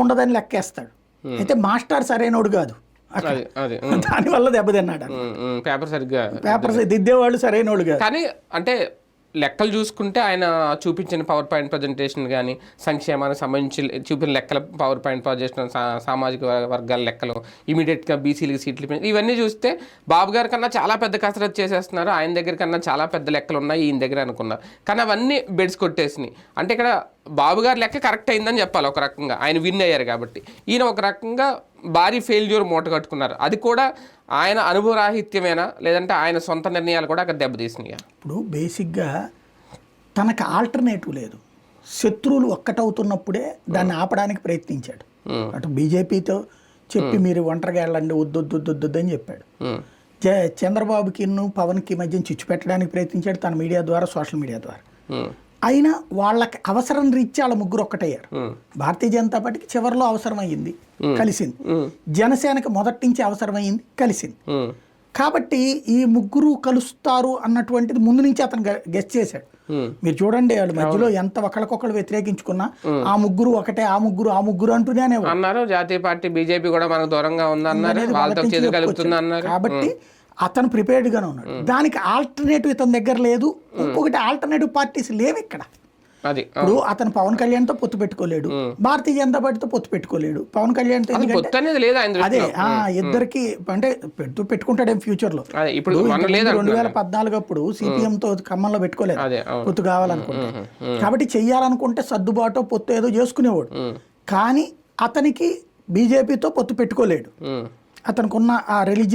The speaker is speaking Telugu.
ఉండదని లెక్కేస్తాడు. అయితే మాస్టర్ సరైనోడు కాదు, దానివల్ల దెబ్బతిన్నాడు. పేపర్ దిద్దేవాళ్ళు సరైనోడు కాదు. కానీ అంటే లెక్కలు చూసుకుంటే ఆయన చూపించిన పవర్ పాయింట్ ప్రజెంటేషన్ కానీ, సంక్షేమానికి సంబంధించి చూపిన లెక్కల పవర్ పాయింట్ ప్రజెంటేషన్, సామాజిక వర్గాల లెక్కలు, ఇమీడియట్గా బీసీలకి సీట్లు, ఇవన్నీ చూస్తే బాబు గారి కన్నా చాలా పెద్ద కసరత్తు చేసేస్తున్నారు. ఆయన దగ్గర కన్నా చాలా పెద్ద లెక్కలు ఉన్నాయి ఈయన దగ్గర అనుకున్నారు. కానీ అవన్నీ బెడ్స్ కొట్టేసినాయి. అంటే ఇక్కడ బాబు గారి లెక్క కరెక్ట్ అయిందని చెప్పాలి ఒక రకంగా, ఆయన విన్ అయ్యారు కాబట్టి. ఈయన ఒక రకంగా భారీ ఫెయిల్యూర్ మూట కట్టుకున్నారు. అది కూడా ఆయన అనుభవరాహిత్యమేనా, లేదంటే ఆయన సొంత నిర్ణయాలు కూడా అక్కడ దెబ్బతీసినాయి? ఇప్పుడు బేసిక్గా తనకు ఆల్టర్నేటివ్ లేదు. శత్రువులు ఒక్కటవుతున్నప్పుడే దాన్ని ఆపడానికి ప్రయత్నించాడు. అటు బీజేపీతో చెప్పి మీరు ఒంటరిగా వెళ్ళండి, వద్దొద్దు అని చెప్పాడు. చంద్రబాబుకి పవన్కి మధ్య చిచ్చు పెట్టడానికి ప్రయత్నించాడు తన మీడియా ద్వారా, సోషల్ మీడియా ద్వారా. అయినా వాళ్ళకి అవసరం రీత్యా వాళ్ళ ముగ్గురు ఒక్కటయ్యారు. భారతీయ జనతా పార్టీకి చివరిలో అవసరం అయ్యింది, కలిసింది. జనసేనకి మొదటి నుంచి అవసరమైంది, కలిసింది. కాబట్టి ఈ ముగ్గురు కలుస్తారు అన్నటువంటిది ముందు నుంచి అతను గెస్ చేశాడు. మీరు చూడండి, వాళ్ళ మధ్యలో ఎంత ఒకళ్ళకొకళ్ళు వ్యతిరేకించుకున్నా ఆ ముగ్గురు ఒకటే, ఆ ముగ్గురు అంటూనే అన్నారు. జాతీయ పార్టీ బీజేపీ కూడా మనకు దూరంగా ఉందన్నారు, కాబట్టి అతను ప్రిపేర్డ్గానే ఉన్నాడు. దానికి ఆల్టర్నేటివ్ ఇతని దగ్గర లేదు. ఇంకొకటి ఆల్టర్నేటివ్ పార్టీస్ లేవు ఇక్కడ. ఇప్పుడు అతను పవన్ కళ్యాణ్తో పొత్తు పెట్టుకోలేడు, భారతీయ జనతా పార్టీతో పొత్తు పెట్టుకోలేడు. పవన్ కళ్యాణ్తో అదే ఇద్దరికి అంటే పెట్టుకుంటాడేం ఫ్యూచర్ లో. 2014 అప్పుడు సిపిఎంతో ఖమ్మంలో పెట్టుకోలేదు పొత్తు కావాలనుకుంటే. కాబట్టి చెయ్యాలనుకుంటే సర్దుబాటు పొత్తు ఏదో చేసుకునేవాడు. కానీ అతనికి బీజేపీతో పొత్తు పెట్టుకోలేడు. అతనికి ఉన్న ఆ రిలీజియన్